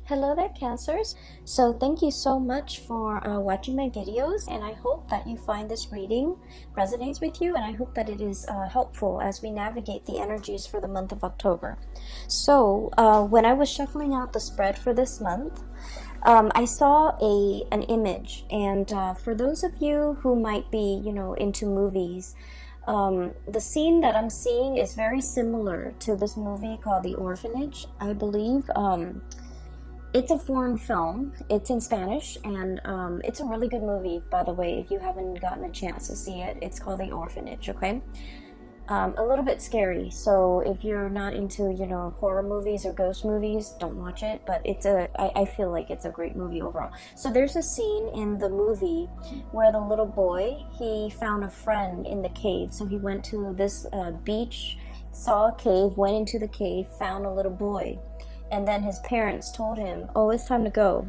Hello there, Cancers. So thank you so much for watching my videos, and I hope that you find this reading resonates with you, and I hope that it is helpful as we navigate the energies for the month of October. So when I was shuffling out the spread for this month, I saw an image, and for those of you who might be, into movies, the scene that I'm seeing is very similar to this movie called The Orphanage, I believe. It's a foreign film. It's in Spanish, and it's a really good movie, by the way, if you haven't gotten a chance to see it. It's called The Orphanage, okay? A little bit scary, so if you're not into, horror movies or ghost movies, don't watch it, but I feel like it's a great movie overall. So there's a scene in the movie where the little boy, he found a friend in the cave. So he went to this beach, saw a cave, went into the cave, found a little boy. And then his parents told him, oh, it's time to go.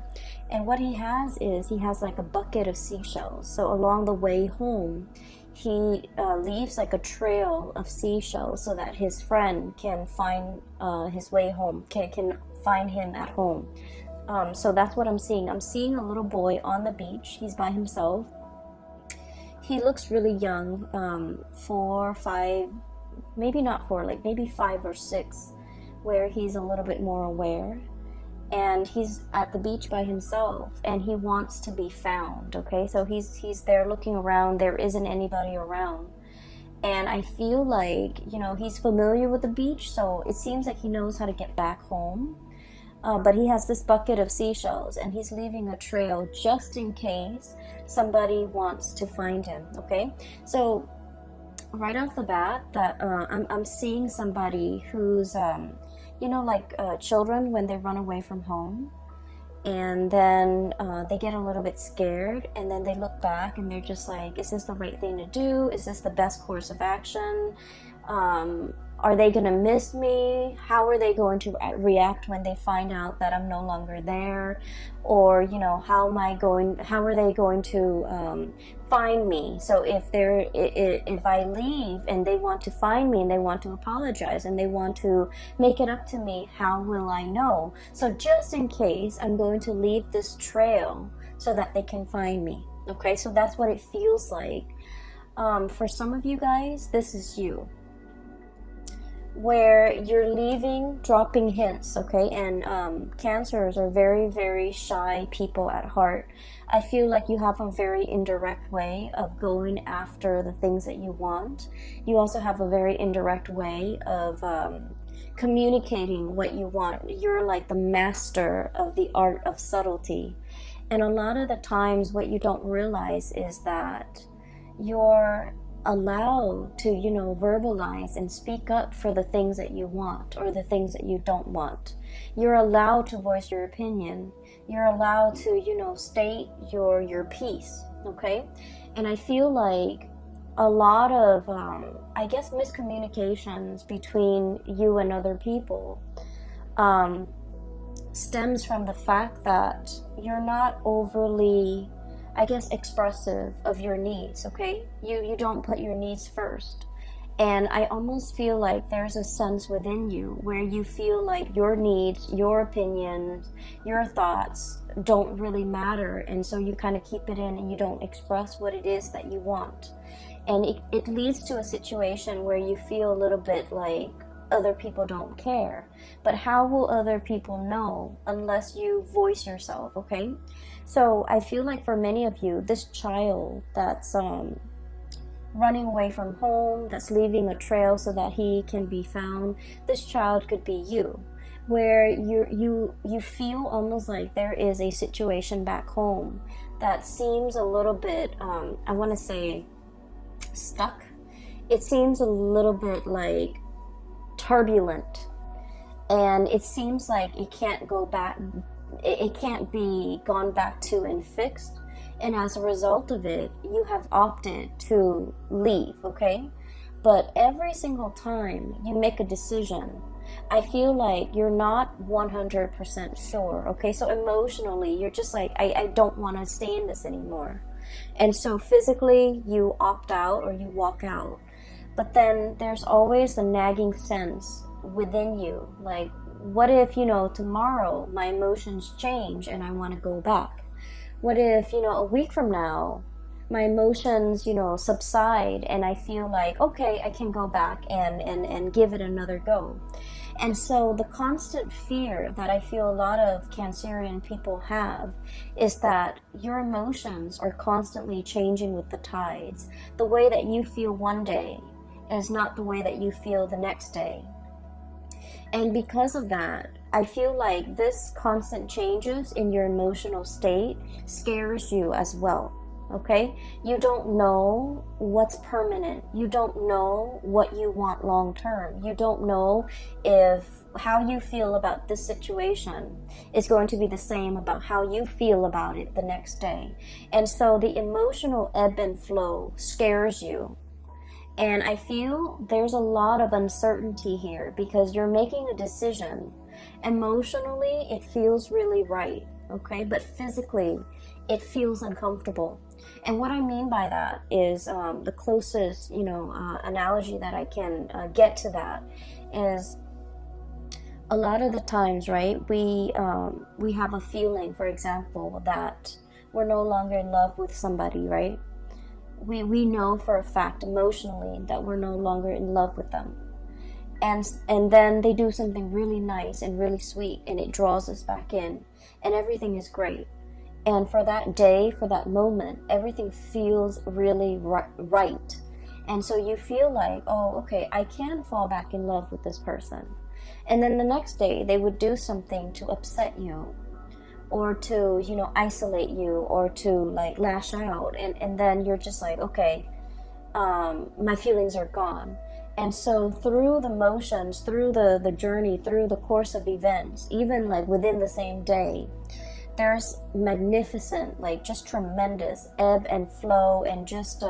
And what he has like a bucket of seashells. So along the way home, he leaves like a trail of seashells so that his friend can find his way home, can find him at home. So that's what I'm seeing. I'm seeing a little boy on the beach. He's by himself. He looks really young, 4, 5, maybe not 4, like maybe 5 or 6. Where he's a little bit more aware, and he's at the beach by himself, and he wants to be found. Okay, so he's there looking around. There isn't anybody around, and I feel like he's familiar with the beach, so it seems like he knows how to get back home. But he has this bucket of seashells, and he's leaving a trail just in case somebody wants to find him. Okay, so right off the bat, that I'm seeing somebody who's like children when they run away from home, and then they get a little bit scared, and then they look back and they're just like, is this the right thing to do? Is this the best course of action? Are they going to miss me? How are they going to react when they find out that I'm no longer there? Or, how are they going to find me? So if I leave and they want to find me and they want to apologize and they want to make it up to me, how will I know? So just in case, I'm going to leave this trail so that they can find me. Okay, so that's what it feels like. For some of you guys, this is you, where you're leaving, dropping hints, okay? And Cancers are very, very shy people at heart. I feel like you have a very indirect way of going after the things that you want. You also have a very indirect way of communicating what you want. You're like the master of the art of subtlety. And a lot of the times what you don't realize is that you're allowed to verbalize and speak up for the things that you want or the things that you don't want. You're allowed to voice your opinion. You're allowed to state your piece. Okay, and I feel like a lot of miscommunications between you and other people stems from the fact that you're not overly expressive of your needs. Okay, you don't put your needs first, and I almost feel like there's a sense within you where you feel like your needs, your opinions, your thoughts don't really matter, and so you kind of keep it in and you don't express what it is that you want, and it leads to a situation where you feel a little bit like other people don't care. But how will other people know unless you voice yourself? Okay, so I feel like for many of you, this child that's running away from home, that's leaving a trail so that he can be found, this child could be you, where you feel almost like there is a situation back home that seems a little bit I want to say stuck. It seems a little bit like turbulent, and it seems like it can't go back, it can't be gone back to and fixed, and as a result of it, you have opted to leave. Okay, but every single time you make a decision, I feel like you're not 100% sure. Okay, so emotionally you're just like, I don't want to stay in this anymore, and so physically you opt out or you walk out. But then there's always a nagging sense within you, like what if, you know, tomorrow my emotions change and I want to go back? What if, you know, a week from now my emotions, you know, subside and I feel like, okay, I can go back and give it another go? And so the constant fear that I feel a lot of Cancerian people have is that your emotions are constantly changing with the tides. The way that you feel one day is not the way that you feel the next day. And because of that, I feel like this constant changes in your emotional state scares you as well. Okay? You don't know what's permanent. You don't know what you want long term. You don't know if how you feel about this situation is going to be the same about how you feel about it the next day. And so the emotional ebb and flow scares you. And I feel there's a lot of uncertainty here because you're making a decision. Emotionally, it feels really right, okay? But physically, it feels uncomfortable. And what I mean by that is the closest, you know, analogy that I can get to that is a lot of the times, right, we have a feeling, for example, that we're no longer in love with somebody, right? We know for a fact emotionally that we're no longer in love with them. And then they do something really nice and really sweet and it draws us back in and everything is great. And for that day, for that moment, everything feels really right. And so you feel like, oh, okay, I can fall back in love with this person. And then the next day they would do something to upset you or to, you know, isolate you or to like lash out. And then you're just like, okay, my feelings are gone. And so through the motions, through the journey, through the course of events, even like within the same day, there's magnificent, like just tremendous ebb and flow and just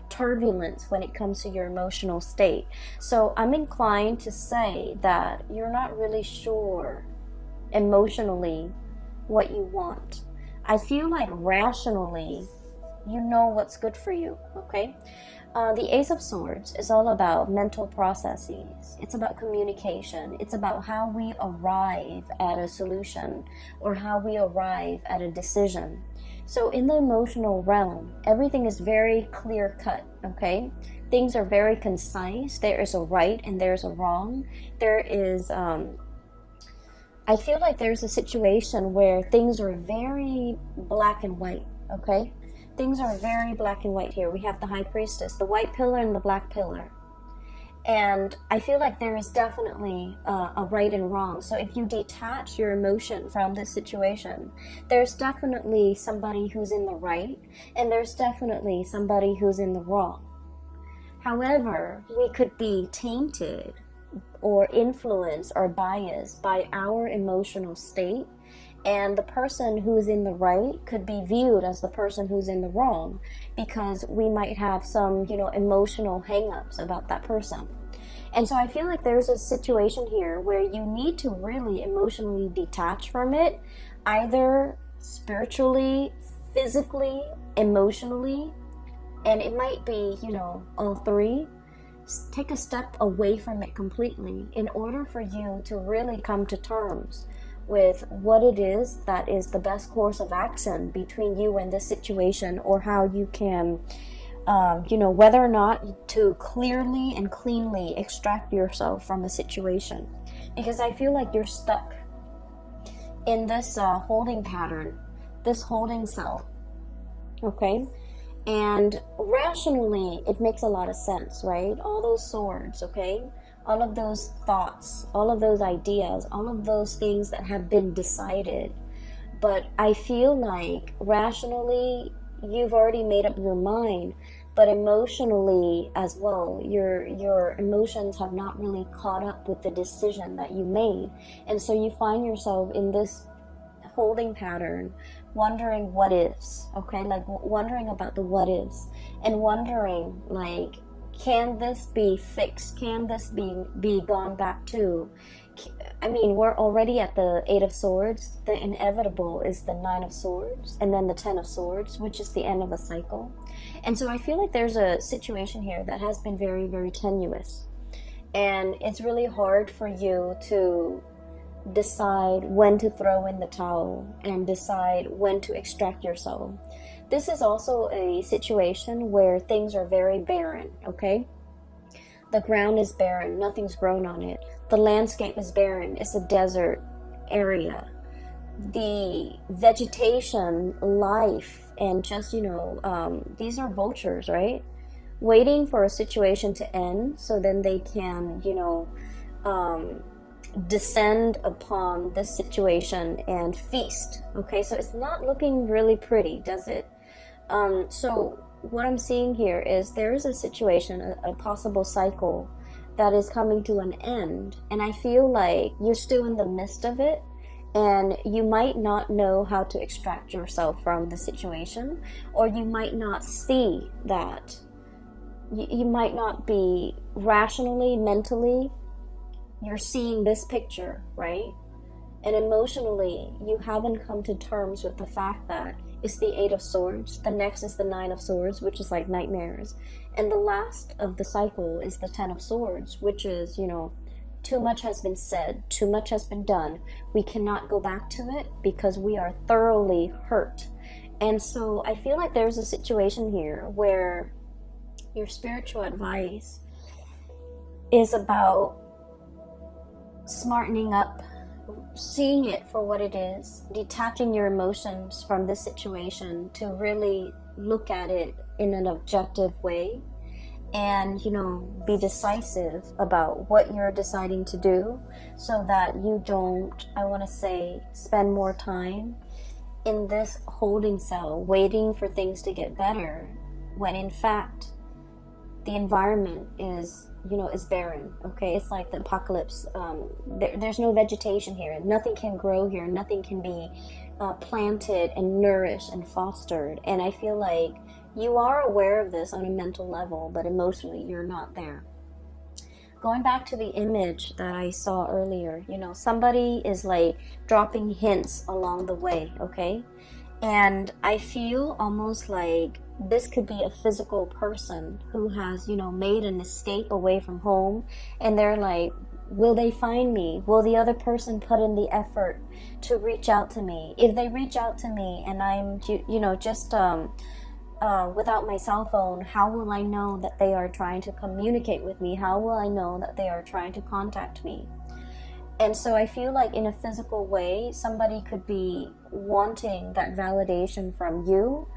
turbulence when it comes to your emotional state. So I'm inclined to say that you're not really sure emotionally what you want. I feel like rationally you know what's good for you, okay? The Ace of Swords is all about mental processes. It's about communication. It's about how we arrive at a solution or how we arrive at a decision. So in the emotional realm, everything is very clear cut, okay? Things are very concise. There is a right and there's a wrong. There is, I feel like there's a situation where things are very black and white, okay? Things are very black and white here. We have the High Priestess, the white pillar and the black pillar. And I feel like there is definitely a right and wrong. So if you detach your emotion from this situation, there's definitely somebody who's in the right and there's definitely somebody who's in the wrong. However, we could be tainted or influenced or biased by our emotional state. And the person who's in the right could be viewed as the person who's in the wrong because we might have some, you know, emotional hang-ups about that person. And so I feel like there's a situation here where you need to really emotionally detach from it, either spiritually, physically, emotionally, and it might be, you know, all three. Take a step away from it completely in order for you to really come to terms with what it is that is the best course of action between you and this situation, or how you can, you know, whether or not to clearly and cleanly extract yourself from a situation. Because I feel like you're stuck in this holding pattern, this holding cell, okay? And rationally, it makes a lot of sense, right? All those swords, okay? All of those thoughts, all of those ideas, all of those things that have been decided. But I feel like rationally, you've already made up your mind, but emotionally as well, your emotions have not really caught up with the decision that you made. And so you find yourself in this holding pattern, wondering what ifs, okay? Like wondering about the what ifs and wondering like, can this be fixed? Can this be gone back to? I mean, we're already at the Eight of Swords. The inevitable is the Nine of Swords and then the Ten of Swords, which is the end of a cycle. And so I feel like there's a situation here that has been very, very tenuous. And it's really hard for you to decide when to throw in the towel and decide when to extract your soul. This is also a situation where things are very barren, okay? The ground is barren, nothing's grown on it. The landscape is barren, it's a desert area. The vegetation, life, and just, these are vultures, right? Waiting for a situation to end so then they can, descend upon this situation and feast. Okay, so it's not looking really pretty, does it? So what I'm seeing here is there is a situation, a possible cycle that is coming to an end, and I feel like you're still in the midst of it, and you might not know how to extract yourself from the situation, or you might not see that. You might not be rationally, mentally, you're seeing this picture, right? And emotionally, you haven't come to terms with the fact that it's the 8 of Swords. The next is the 9 of Swords, which is like nightmares. And the last of the cycle is the 10 of Swords, which is, too much has been said, too much has been done. We cannot go back to it because we are thoroughly hurt. And so I feel like there's a situation here where your spiritual advice is about smartening up, seeing it for what it is, detaching your emotions from this situation to really look at it in an objective way, and be decisive about what you're deciding to do, so that you don't, I want to say, spend more time in this holding cell waiting for things to get better, when in fact the environment is barren. Okay, it's like the apocalypse. There's no vegetation here, nothing can grow here, nothing can be planted and nourished and fostered. And I feel like you are aware of this on a mental level, but emotionally you're not there. Going back to the image that I saw earlier, somebody is like dropping hints along the way, okay? And I feel almost like this could be a physical person who has, made an escape away from home, and they're like, will they find me? Will the other person put in the effort to reach out to me? If they reach out to me and I'm, just without my cell phone, how will I know that they are trying to communicate with me? How will I know that they are trying to contact me? And so I feel like in a physical way, somebody could be wanting that validation from you.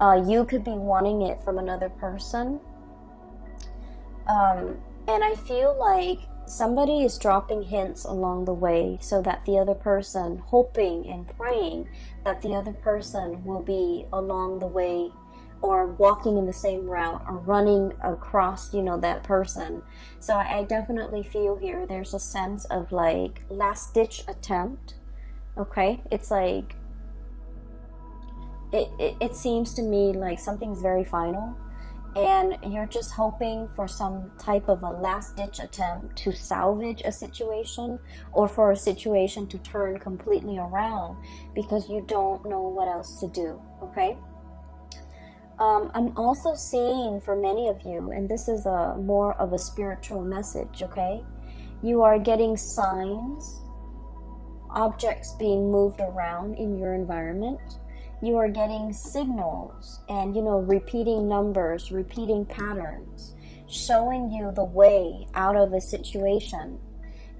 You could be wanting it from another person. And I feel like somebody is dropping hints along the way so that the other person, hoping and praying that the other person will be along the way, or walking in the same route, or running across, that person. So I definitely feel here there's a sense of like last ditch attempt. Okay, it's like it seems to me like something's very final, and you're just hoping for some type of a last ditch attempt to salvage a situation, or for a situation to turn completely around, because you don't know what else to do. Okay, I'm also seeing for many of you, and this is more of a spiritual message, okay? You are getting signs, objects being moved around in your environment. You are getting signals and, repeating numbers, repeating patterns, showing you the way out of a situation.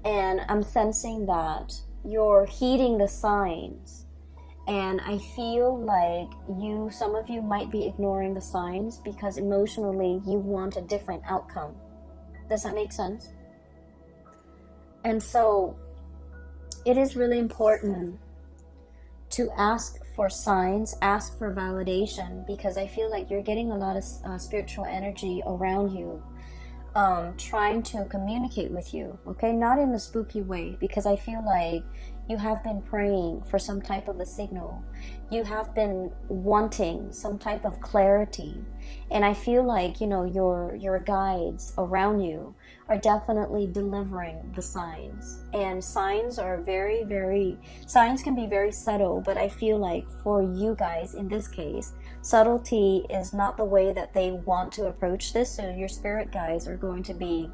And I'm sensing that you're heeding the signs. And I feel like some of you might be ignoring the signs because emotionally you want a different outcome. Does that make sense? And so it is really important to ask for signs, ask for validation, because I feel like you're getting a lot of spiritual energy around you, trying to communicate with you, okay? Not in a spooky way, because I feel like you have been praying for some type of a signal. You have been wanting some type of clarity. And I feel like, your guides around you are definitely delivering the signs. And signs are signs can be very subtle, but I feel like for you guys in this case, subtlety is not the way that they want to approach this. So your spirit guides are going to be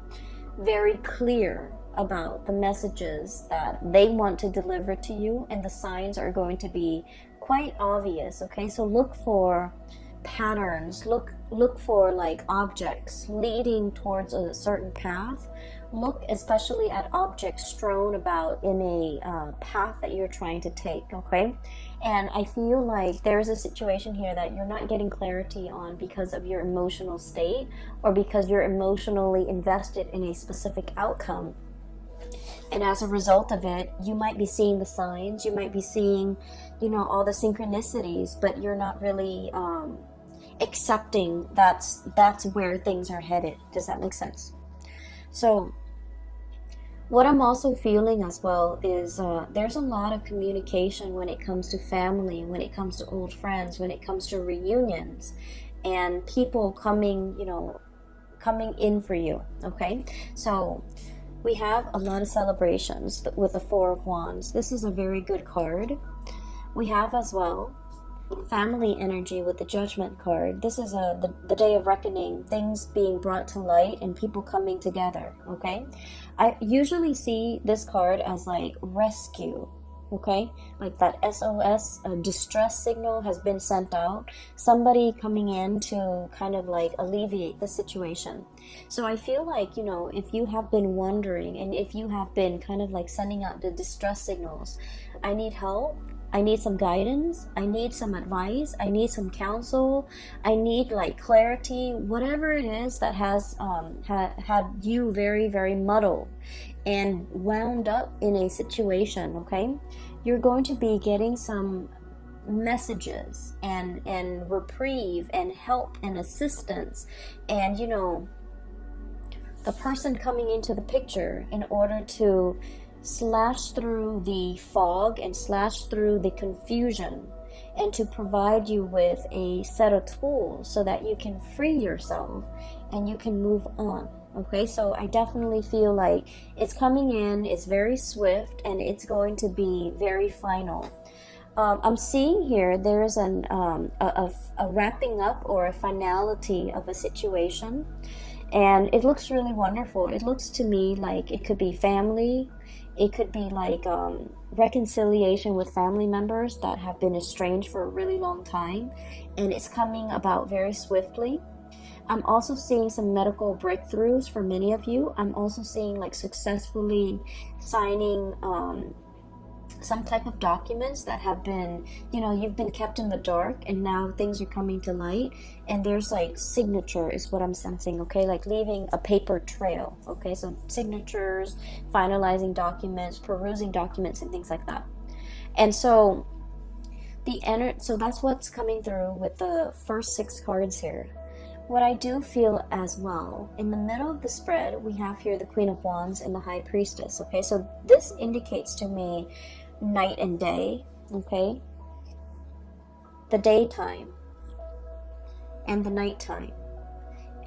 very clear about the messages that they want to deliver to you, and the signs are going to be quite obvious. Okay, so look for patterns, look for like objects leading towards a certain path. Look especially at objects strewn about in a path that you're trying to take. Okay, and I feel like there's a situation here that you're not getting clarity on because of your emotional state, or because you're emotionally invested in a specific outcome. And as a result of it, you might be seeing the signs, you might be seeing, you know, all the synchronicities, but you're not really accepting that's where things are headed. Does that make sense? So what I'm also feeling as well is there's a lot of communication when it comes to family, when it comes to old friends, when it comes to reunions, and people coming, you know, coming in for you. Okay, so we have a lot of celebrations with the Four of Wands. This is a very good card. We have as well family energy with the Judgment card. This is the day of reckoning, things being brought to light and people coming together. Okay, I usually see this card as like rescue. Okay, like that SOS, a distress signal has been sent out, somebody coming in to kind of like alleviate the situation. So I feel like, you know, if you have been wondering, and if you have been kind of like sending out the distress signals, I need help, I need some guidance, I need some advice, I need some counsel, I need like clarity, whatever it is that has had you very, very muddled and wound up in a situation. Okay, you're going to be getting some messages and reprieve and help and assistance, and you know, the person coming into the picture in order to slash through the fog and slash through the confusion, and to provide you with a set of tools so that you can free yourself and you can move on. Okay, so I definitely feel like it's coming in, it's very swift, and it's going to be very final. I'm seeing here there is a wrapping up or a finality of a situation, and it looks really wonderful. It looks to me like it could be family, it could be like reconciliation with family members that have been estranged for a really long time, and it's coming about very swiftly. I'm also seeing some medical breakthroughs for many of you. I'm also seeing like successfully signing some type of documents that have been, you know, you've been kept in the dark, and now things are coming to light, and there's like signature is what I'm sensing. Okay, like leaving a paper trail. Okay, so signatures, finalizing documents, perusing documents, and things like that. And so so that's what's coming through with the first 6 cards here. What I do feel as well, in the middle of the spread, we have here the Queen of Wands and the High Priestess. Okay, so this indicates to me night and day. Okay, the daytime and the nighttime.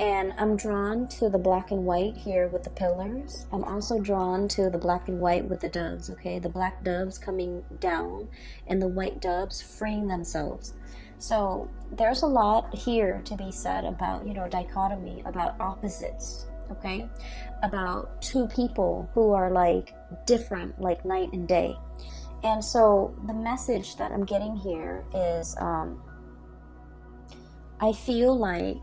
And I'm drawn to the black and white here with the pillars. I'm also drawn to the black and white with the doves. Okay, the black doves coming down and the white doves freeing themselves. So there's a lot here to be said about, you know, dichotomy, about opposites. Okay, about 2 people who are like different, like night and day. And so the message that I'm getting here is I feel like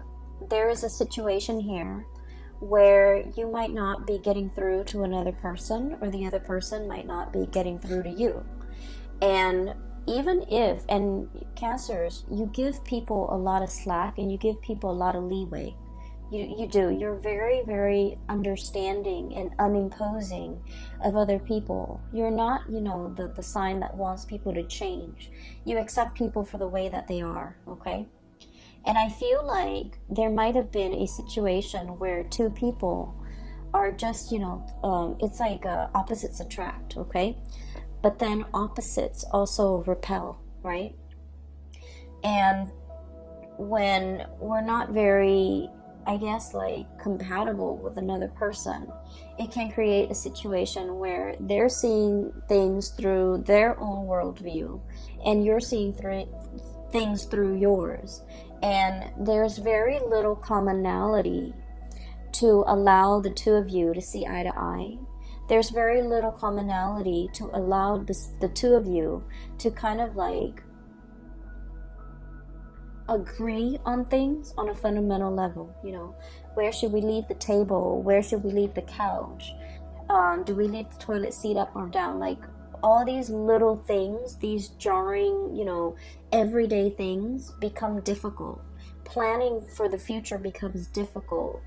there is a situation here where you might not be getting through to another person, or the other person might not be getting through to you. And even if, and Cancers, you give people a lot of slack and you give people a lot of leeway. You do. You're very, very understanding and unimposing of other people. You're not, you know, the sign that wants people to change. You accept people for the way that they are, okay? And I feel like there might have been a situation where 2 people are just, you know, it's like opposites attract, okay? But then opposites also repel, right? And when we're not very, I guess, like compatible with another person, it can create a situation where they're seeing things through their own worldview and you're seeing things through yours. And there's very little commonality to allow the 2 of you to see eye to eye. There's very little commonality to allow the two of you to kind of like agree on things on a fundamental level. You know, where should we leave the table? Where should we leave the couch? Do we leave the toilet seat up or down? Like, all these little things, these jarring, you know, everyday things become difficult. Planning for the future becomes difficult.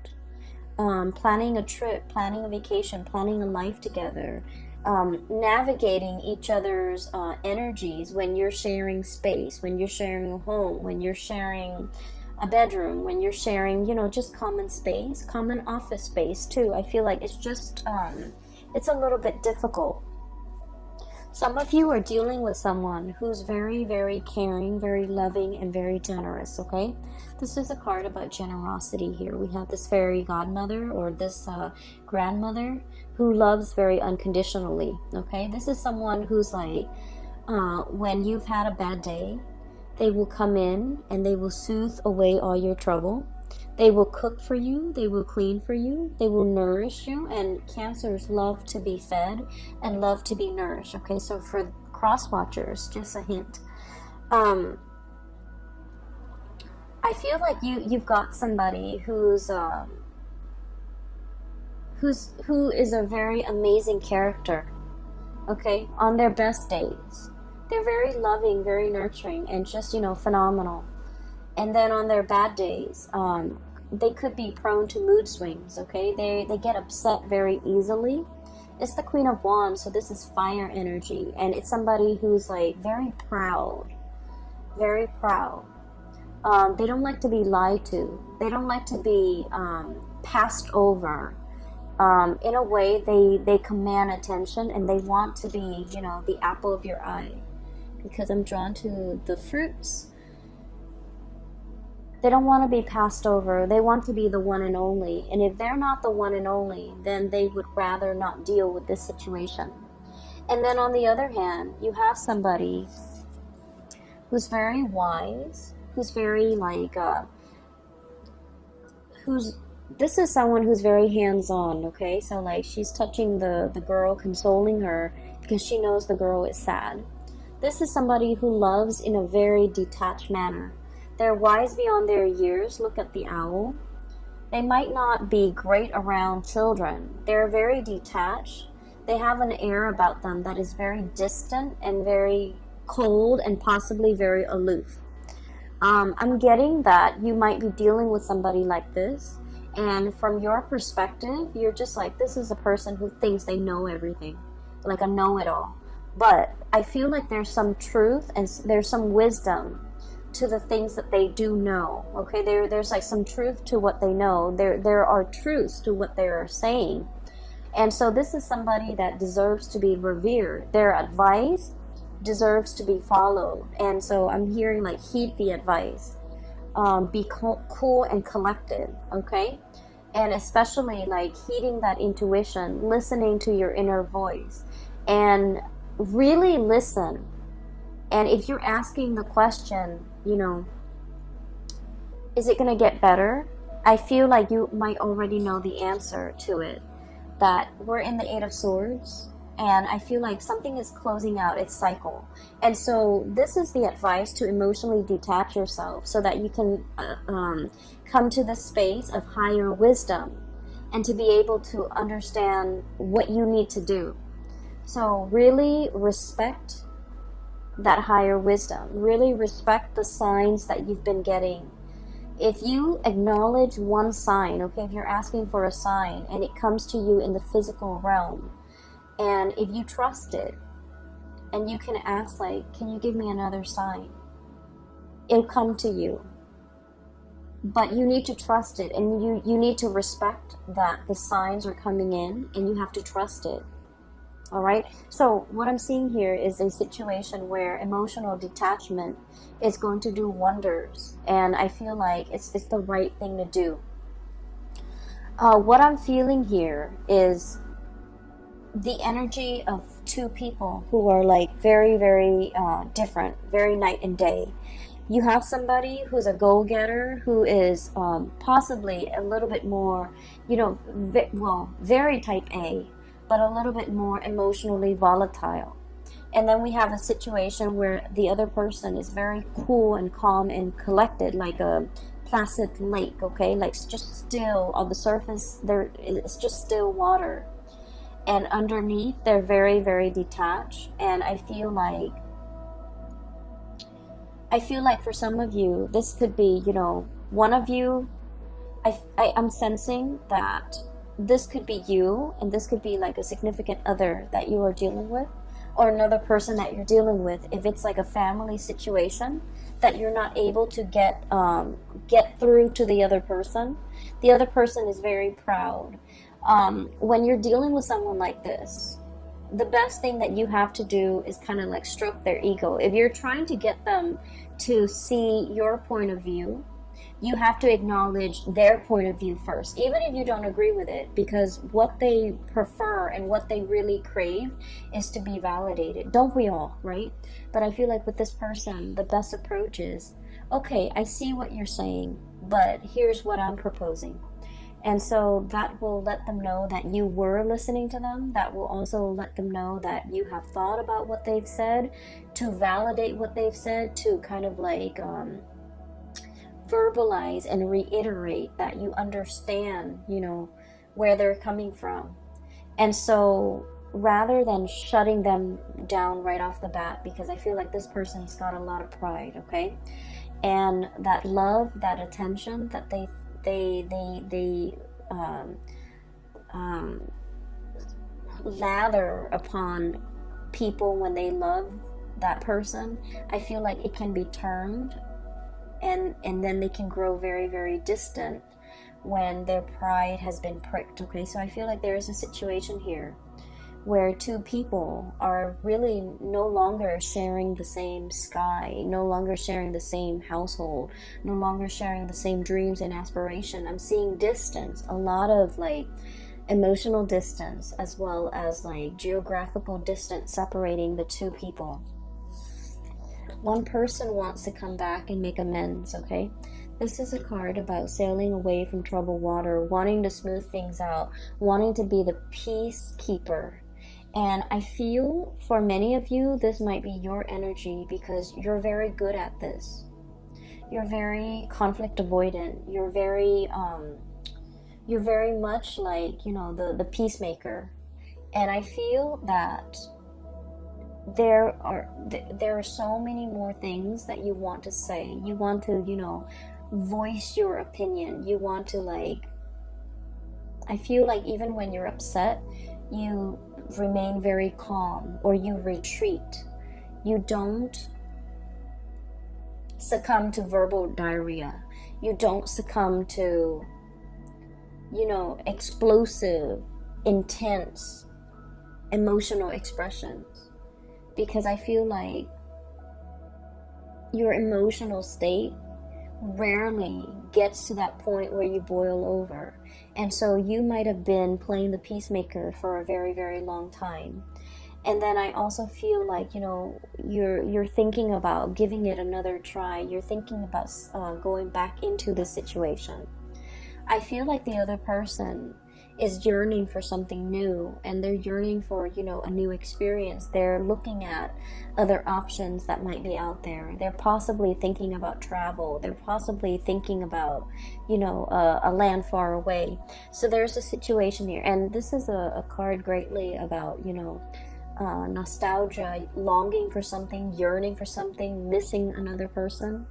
Planning a trip, planning a vacation, planning a life together, navigating each other's energies when you're sharing space, when you're sharing a home, when you're sharing a bedroom, when you're sharing, you know, just common space, common office space too. I feel like it's just, it's a little bit difficult. Some of you are dealing with someone who's very, very caring, very loving, and very generous, okay? This is a card about generosity here. We have this fairy godmother or this grandmother who loves very unconditionally, okay? This is someone who's like, when you've had a bad day, they will come in and they will soothe away all your trouble. They will cook for you, they will clean for you, they will nourish you, and Cancers love to be fed and love to be nourished, okay? So for cross watchers, just a hint. I feel like you've got somebody who is a very amazing character, okay? On their best days, they're very loving, very nurturing, and just, you know, phenomenal. And then on their bad days, they could be prone to mood swings, okay? They get upset very easily. It's the Queen of Wands, so this is fire energy. And it's somebody who's like very proud. Very proud. They don't like to be lied to. They don't like to be passed over. In a way, they command attention and they want to be, you know, the apple of your eye. Because I'm drawn to the fruits. They don't want to be passed over. They want to be the one and only. And if they're not the one and only, then they would rather not deal with this situation. And then on the other hand, you have somebody who's very wise, who's very like, this is someone who's very hands-on, okay? So like she's touching the girl, consoling her because she knows the girl is sad. This is somebody who loves in a very detached manner. They're wise beyond their years. Look at the owl. They might not be great around children. They're very detached. They have an air about them that is very distant and very cold and possibly very aloof. I'm getting that you might be dealing with somebody like this. And from your perspective, you're just like, this is a person who thinks they know everything. Like a know-it-all. But I feel like there's some truth and there's some wisdom to the things that they do know, okay? There's like some truth to what they know. There are truths to what they are saying. And so this is somebody that deserves to be revered. Their advice deserves to be followed. And so I'm hearing like, heed the advice. Be cool and collected, okay? And especially like heeding that intuition, listening to your inner voice, and really listen. And if you're asking the question, you know, is it going to get better? I feel like you might already know the answer to it. That we're in the Eight of Swords, and I feel like something is closing out its cycle. And so this is the advice to emotionally detach yourself so that you can come to the space of higher wisdom and to be able to understand what you need to do. So really respect that higher wisdom. Really respect the signs that you've been getting. If you acknowledge one sign, okay, if you're asking for a sign and it comes to you in the physical realm, and if you trust it, and you can ask like, can you give me another sign? It'll come to you. But you need to trust it, and you need to respect that the signs are coming in, and you have to trust it. All right. So what I'm seeing here is a situation where emotional detachment is going to do wonders. And I feel like it's the right thing to do. What I'm feeling here is the energy of two people who are like very, very different, very night and day. You have somebody who's a go-getter, who is possibly a little bit more, you know, very type A. but a little bit more emotionally volatile. And then we have a situation where the other person is very cool and calm and collected, like a placid lake, okay? Like it's just still on the surface, there it's just still water. And underneath, they're very, very detached. And I feel like for some of you, this could be, you know, one of you, I'm sensing that this could be you, and this could be like a significant other that you are dealing with, or another person that you're dealing with. If it's like a family situation that you're not able to get through to the other person is very proud. When you're dealing with someone like this, the best thing that you have to do is kind of like stroke their ego. If you're trying to get them to see your point of view, you have to acknowledge their point of view first, even if you don't agree with it, because what they prefer and what they really crave is to be validated. Don't we all, right? But I feel like with this person, the best approach is, okay, I see what you're saying, but here's what I'm proposing. And so that will let them know that you were listening to them. That will also let them know that you have thought about what they've said, to validate what they've said, to kind of like verbalize and reiterate that you understand, you know, where they're coming from. And so rather than shutting them down right off the bat, because I feel like this person's got a lot of pride, okay? And that love, that attention that they lather upon people when they love that person, I feel like it can be turned, and then they can grow very, very distant when their pride has been pricked, okay? So I feel like there is a situation here where two people are really no longer sharing the same sky, no longer sharing the same household, no longer sharing the same dreams and aspiration. I'm seeing distance, a lot of like emotional distance, as well as like geographical distance separating the two people. One person wants to come back and make amends, okay? This is a card about sailing away from troubled water, wanting to smooth things out, wanting to be the peacekeeper. And I feel for many of you, this might be your energy, because you're very good at this. You're very conflict avoidant. You're very much like, you know, the peacemaker. And I feel that there are so many more things that you want to say. You want to, you know, voice your opinion. You want to, like, I feel like even when you're upset, you remain very calm, or you retreat. You don't succumb to verbal diarrhea. You don't succumb to, you know, explosive, intense emotional expressions. Because I feel like your emotional state rarely gets to that point where you boil over. And so you might have been playing the peacemaker for a very, very long time. And then I also feel like, you know, you're thinking about giving it another try. You're thinking about going back into the situation. I feel like the other person is yearning for something new, and they're yearning for, you know, a new experience. They're looking at other options that might be out there. They're possibly thinking about travel. They're possibly thinking about, you know, a land far away. So there's a situation here, and this is a card greatly about, you know, nostalgia, longing for something, yearning for something, missing another person.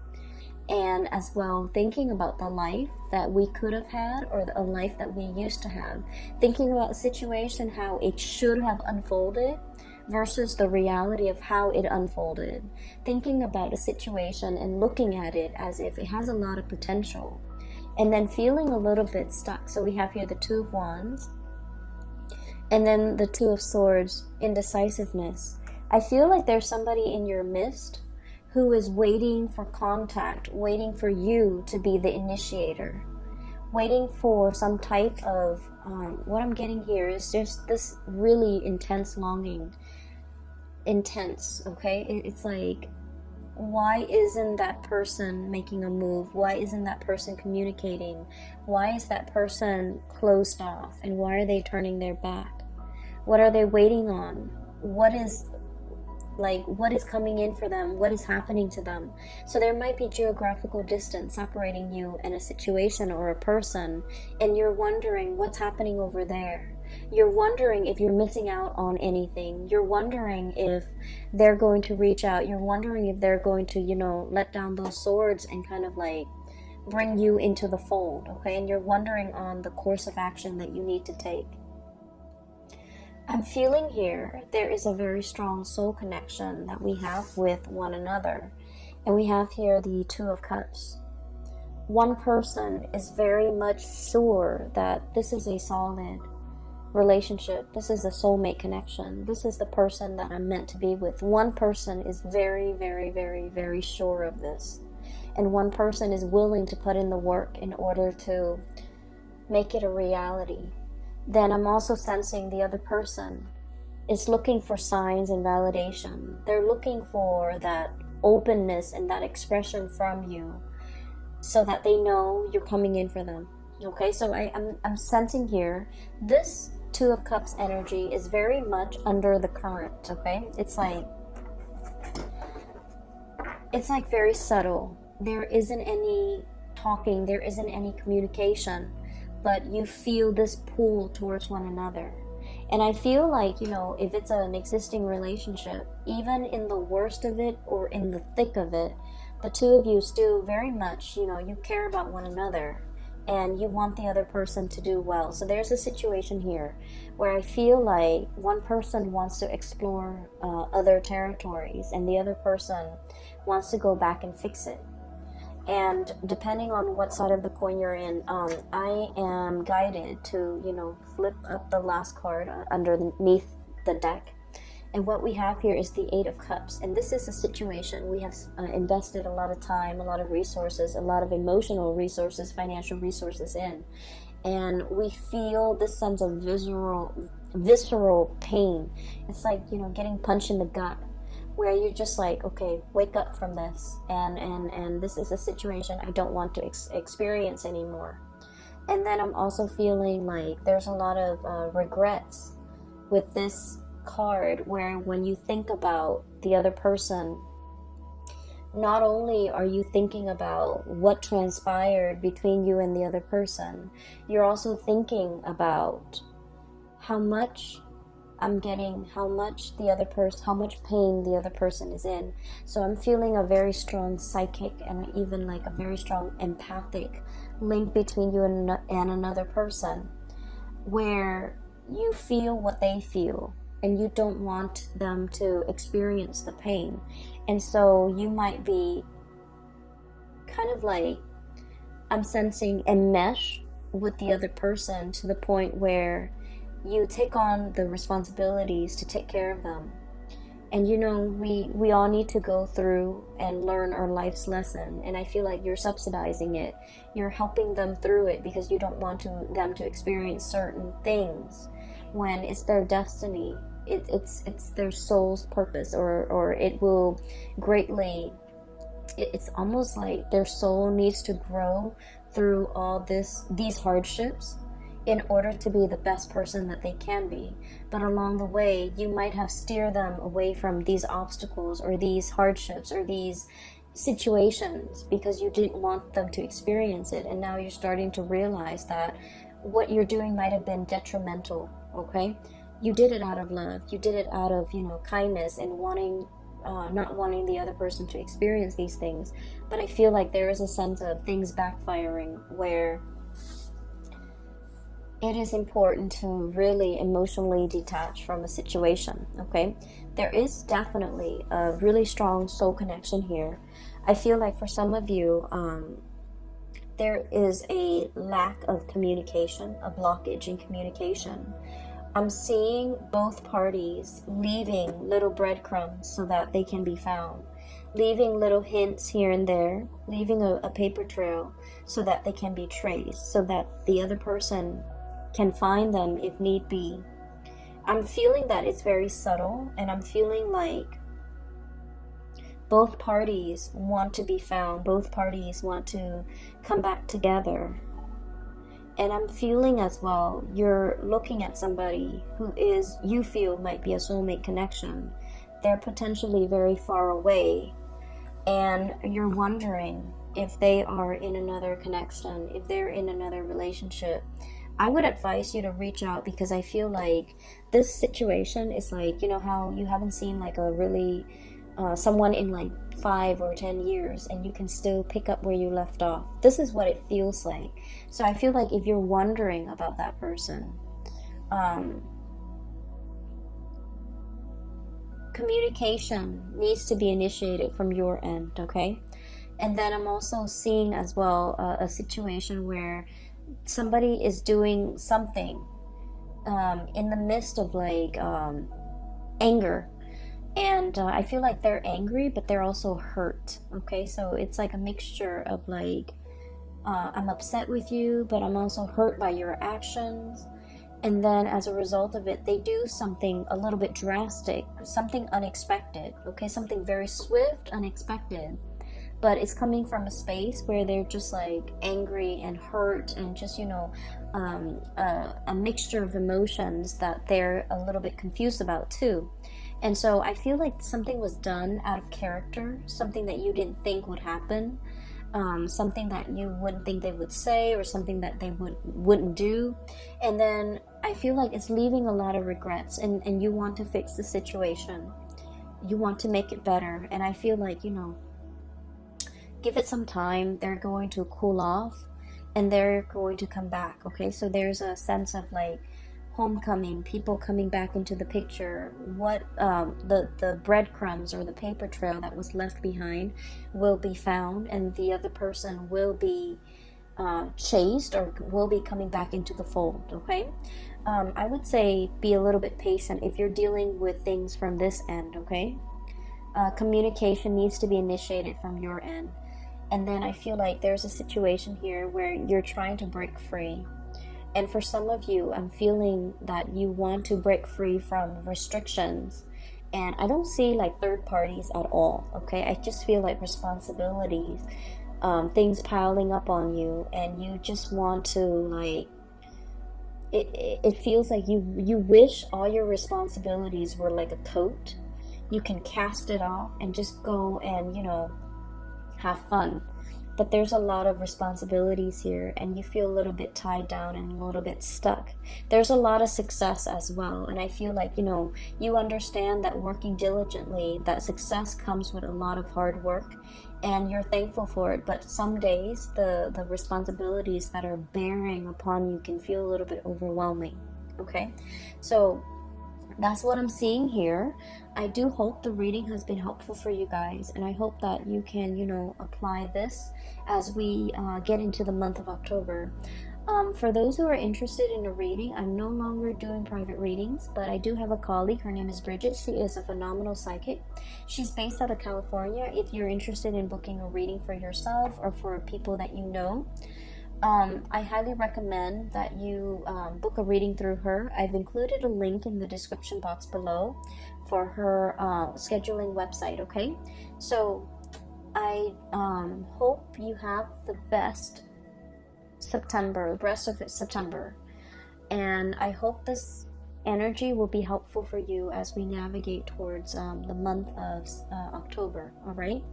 And as well, thinking about the life that we could have had, or a life that we used to have. Thinking about the situation, how it should have unfolded versus the reality of how it unfolded. Thinking about a situation and looking at it as if it has a lot of potential. And then feeling a little bit stuck. So we have here the Two of Wands. And then the Two of Swords, indecisiveness. I feel like there's somebody in your midst who is waiting for contact, waiting for you to be the initiator, waiting for some type of, what I'm getting here is just this really intense longing. Intense, okay? It's like, why isn't that person making a move? Why isn't that person communicating? Why is that person closed off? And why are they turning their back? What are they waiting on? What is coming in for them? What is happening to them? So there might be geographical distance separating you and a situation or a person, and you're wondering what's happening over there. You're wondering if you're missing out on anything. You're wondering if they're going to reach out. You're wondering if they're going to, let down those swords and kind of like bring you into the fold, okay? And you're wondering on the course of action that you need to take. I'm feeling here there is a very strong soul connection that we have with one another. And we have here the Two of Cups. One person is very much sure that this is a solid relationship. This is a soulmate connection. This is the person that I'm meant to be with. One person is very, very, very, very sure of this. And one person is willing to put in the work in order to make it a reality. Then I'm also sensing the other person is looking for signs and validation. They're looking for that openness and that expression from you so that they know you're coming in for them. Okay, so I'm sensing here this Two of Cups energy is very much under the current, okay? It's like very subtle. There isn't any talking, there isn't any communication, but you feel this pull towards one another. And I feel like, if it's an existing relationship, even in the worst of it or in the thick of it, the two of you still very much, you care about one another and you want the other person to do well. So there's a situation here where I feel like one person wants to explore other territories and the other person wants to go back and fix it. And depending on what side of the coin you're in, I am guided to, flip up the last card underneath the deck. And what we have here is the Eight of Cups. And this is a situation we have invested a lot of time, a lot of resources, a lot of emotional resources, financial resources in. And we feel this sense of visceral pain. It's like, getting punched in the gut, where you're just like, okay, wake up from this, and this is a situation I don't want to experience anymore. And then I'm also feeling like there's a lot of regrets with this card, where when you think about the other person, not only are you thinking about what transpired between you and the other person, you're also thinking about how much I'm getting, how much pain the other person is in. So I'm feeling a very strong psychic and even like a very strong empathic link between you and another person, where you feel what they feel and you don't want them to experience the pain. And so you might be kind of like, I'm sensing, enmesh with the other person to the point where you take on the responsibilities to take care of them. And we all need to go through and learn our life's lesson, and I feel like you're subsidizing it. You're helping them through it because you don't want them to experience certain things when it's their destiny. It's their soul's purpose, or it will greatly, it's almost like their soul needs to grow through all these hardships in order to be the best person that they can be. But along the way, you might have steered them away from these obstacles or these hardships or these situations because you didn't want them to experience it. And now you're starting to realize that what you're doing might have been detrimental, okay? You did it out of love. You did it out of, kindness and not wanting the other person to experience these things. But I feel like there is a sense of things backfiring where it is important to really emotionally detach from a situation, okay? There is definitely a really strong soul connection here. I feel like for some of you, there is a lack of communication, a blockage in communication. I'm seeing both parties leaving little breadcrumbs so that they can be found, leaving little hints here and there, leaving a paper trail so that they can be traced, so that the other person can find them if need be. I'm feeling that it's very subtle, and I'm feeling like both parties want to be found, both parties want to come back together. And I'm feeling as well, you're looking at somebody who is, you feel might be a soulmate connection. They're potentially very far away, and you're wondering if they are in another connection, if they're in another relationship. I would advise you to reach out, because I feel like this situation is like, you know how you haven't seen like a really someone in like 5 or 10 years, and you can still pick up where you left off. This is what it feels like. So I feel like if you're wondering about that person, communication needs to be initiated from your end, okay? And then I'm also seeing as well a situation where somebody is doing something in the midst of like anger. And I feel like they're angry, but they're also hurt, okay? So it's like a mixture of like, I'm upset with you, but I'm also hurt by your actions. And then as a result of it, they do something a little bit drastic, something unexpected, okay? Something very swift, unexpected. But it's coming from a space where they're just like angry and hurt, and just, you know, a mixture of emotions that they're a little bit confused about too. And so I feel like something was done out of character, something that you didn't think would happen, something that you wouldn't think they would say, or something that they wouldn't do. And then I feel like it's leaving a lot of regrets, and you want to fix the situation. You want to make it better. And I feel like, you know, give it some time. They're going to cool off, and they're going to come back, okay? So there's a sense of like homecoming, people coming back into the picture. What the breadcrumbs or the paper trail that was left behind will be found, and the other person will be chased, or will be coming back into the fold, okay? I would say be a little bit patient if you're dealing with things from this end, okay? Communication needs to be initiated from your end. And then I feel like there's a situation here where you're trying to break free. And for some of you, I'm feeling that you want to break free from restrictions. And I don't see like third parties at all, okay? I just feel like responsibilities, things piling up on you, and you just want to like, it feels like you wish all your responsibilities were like a coat. You can cast it off and just go and, you know, have fun. But there's a lot of responsibilities here, and you feel a little bit tied down and a little bit stuck. There's a lot of success as well, and I feel like, you know, you understand that working diligently, that success comes with a lot of hard work, and you're thankful for it. But some days the responsibilities that are bearing upon you can feel a little bit overwhelming, okay? So that's what I'm seeing here. I do hope the reading has been helpful for you guys, and I hope that you can, you know, apply this as we get into the month of October. For those who are interested in a reading, I'm no longer doing private readings, but I do have a colleague. Her name is Bridget. She is a phenomenal psychic. She's based out of California. If you're interested in booking a reading for yourself or for people that you know, I highly recommend that you book a reading through her. I've included a link in the description box below for her scheduling website, okay? So I hope you have the best September, the rest of September, and I hope this energy will be helpful for you as we navigate towards the month of October, all right?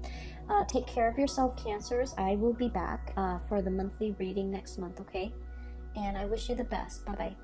Take care of yourself, Cancers. I will be back for the monthly reading next month, okay? And I wish you the best. Bye-bye.